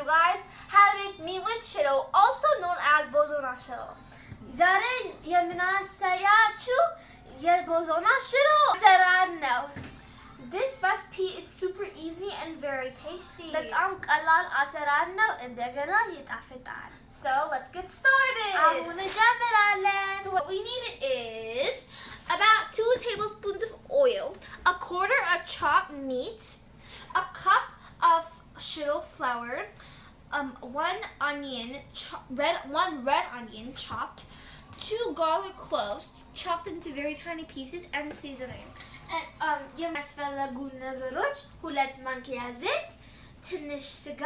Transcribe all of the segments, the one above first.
you guys how to make meat with Shiro, also known as Bozona Shiro. ዛሬ የምናሳያችሁ የቦዞና ሽሮ አሰራር ነው። This recipe is super easy and very tasty. በጣም ቀላል አሰራር ነው፣ እንደገና ይጣፍጣል. So let's get started. አሁን እንጀምራለን. So what we need is about 2 tablespoons of oil, a quarter of chopped meat, a cup of shiro flour, one red onion chopped, 2 garlic cloves chopped into very tiny pieces, and seasoning. የሚያስፈልጉ ነገሮች 2 ማንኪያ ዘይት፣ ትንሽ ስጋ፣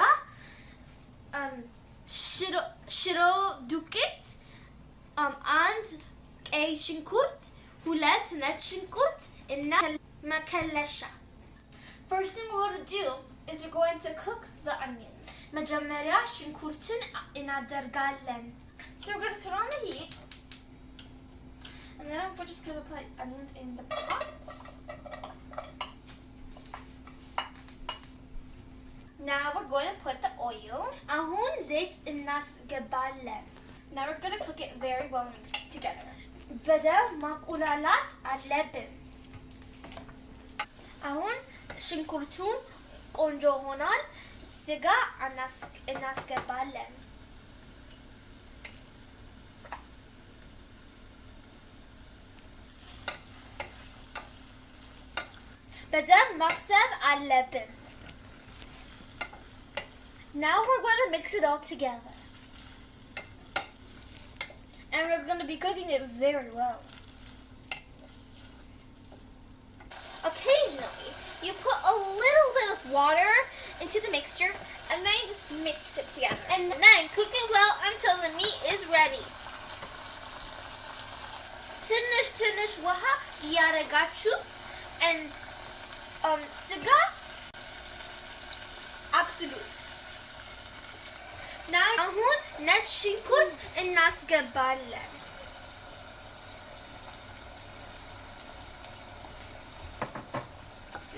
ሽሮ ዱቄት፣ 1 ቀይ ሽንኩርት፣ 2 ነጭ ሽንኩርት እና መከለሻ. First thing we're going to do is we're going to cook the onions. መጀመሪያ ሽንኩርትን እናደርጋለን. So we're going to turn on the heat. And then we're just going to put onions in the pot. Now we're going to put the oil. አሁን ዘይት እናስገባለን. Now we're going to cook it very well mixed together. በደንብ ማቁላላት አለብን. አሁን ሽንኩርቱን ቆንጆ ሆኗል. ስጋ እናስገባለን. በደንብ ማብሰል አለብን. Now we're going to mix it all together. And we're going to be cooking it very well. Occasionally, you put a little bit of water into the mixture and then you just mix it together. And then cook it well until the meat is ready. ትንሽ ውሃ እያደረጋችሁ and ስጋ absolute. Now አሁን ነጭ ሽንኩርት እናስገባለን.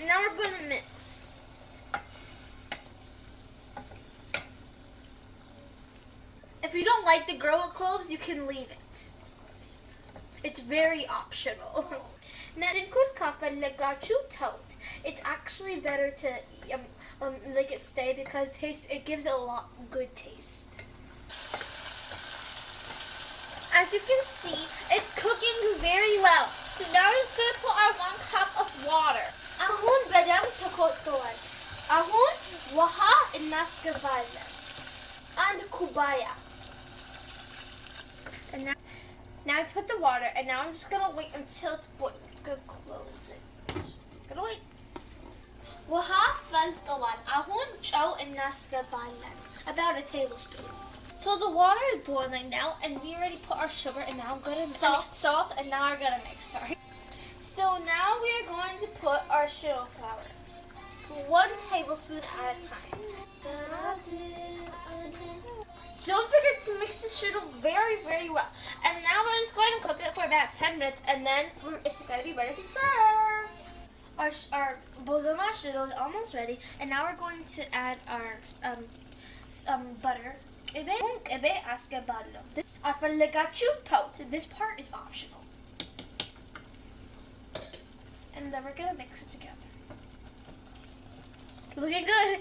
Now we're going to mix. If you don't like the garlic cloves, you can leave it. It's very optional. Now, ሽንኩርት ካፈለጋችሁ ተውት. It's actually better to make it stay because it gives it a lot good taste. As you can see, it's cooking very well. So now we're going to put our 1 cup of water. አሁን በደንብ ተቆጥቷል. አሁን ውሃ እናስገባለን. 1 ኩባያ. And now I put the water, and now I'm just going to wait until it's boiled. I'm going to close it. Gonna wait. ውሃ ፈልቷል. አሁን ጨው እናስገባለን. About a tablespoon. So the water is boiling now, and we already put our sugar, and now I'm going to salt, and now we're going to mix. Sorry. So now we are going to put our shiro flour, 1 tablespoon at a time. Don't forget to mix the shiro very, very well. And now we're just going to cook it for about 10 minutes, and then it's going to be ready to serve. Our Bozona Shiro is almost ready, and now we're going to add our butter. This part is optional. And then we're going to mix it together. Looking good.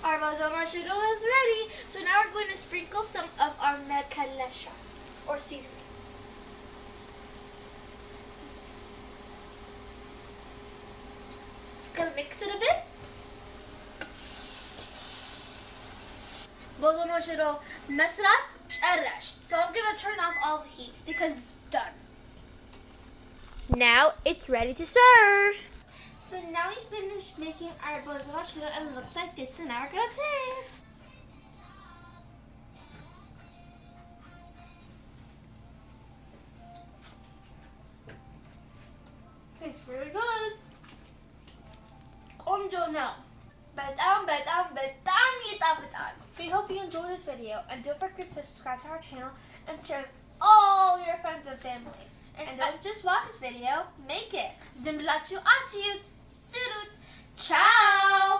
Our Bozona Shiro is ready. So now we're going to sprinkle some of our mekalesha, or seasonings. Just going to mix it a bit. Bozona Shiro መስራት ጨረሽ. So I'm going to turn off all the heat because it's done. Now it's ready to serve. So now we finished making our Bozona Shiro, and it looks like this. So now we're going to taste. Tastes really good. ቆንጆ ነው. በጣም ይጣፍጣል. We hope you enjoy this video, and don't forget to subscribe to our channel and share with all your friends and family. And don't just watch this video, make it. ዝም ብላችሁ አትዩት፣ ስሩት. Ciao!